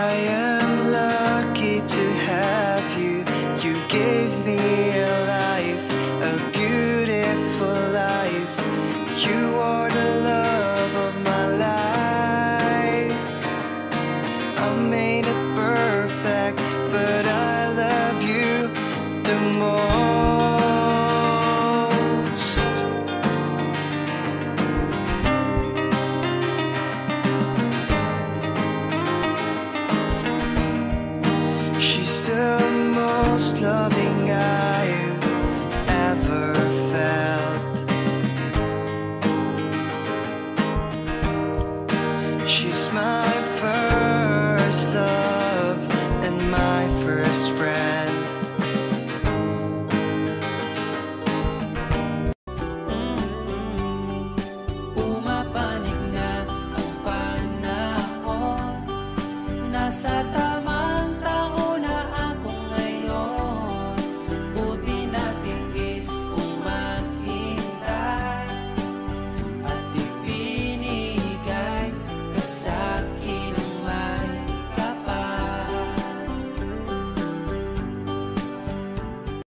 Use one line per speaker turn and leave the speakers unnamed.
I am lucky to have you. You gave me a life, a beautiful life. You are the love of my life. I made it perfect, but I love you the most. She's the most loving I've ever felt. She's my first love.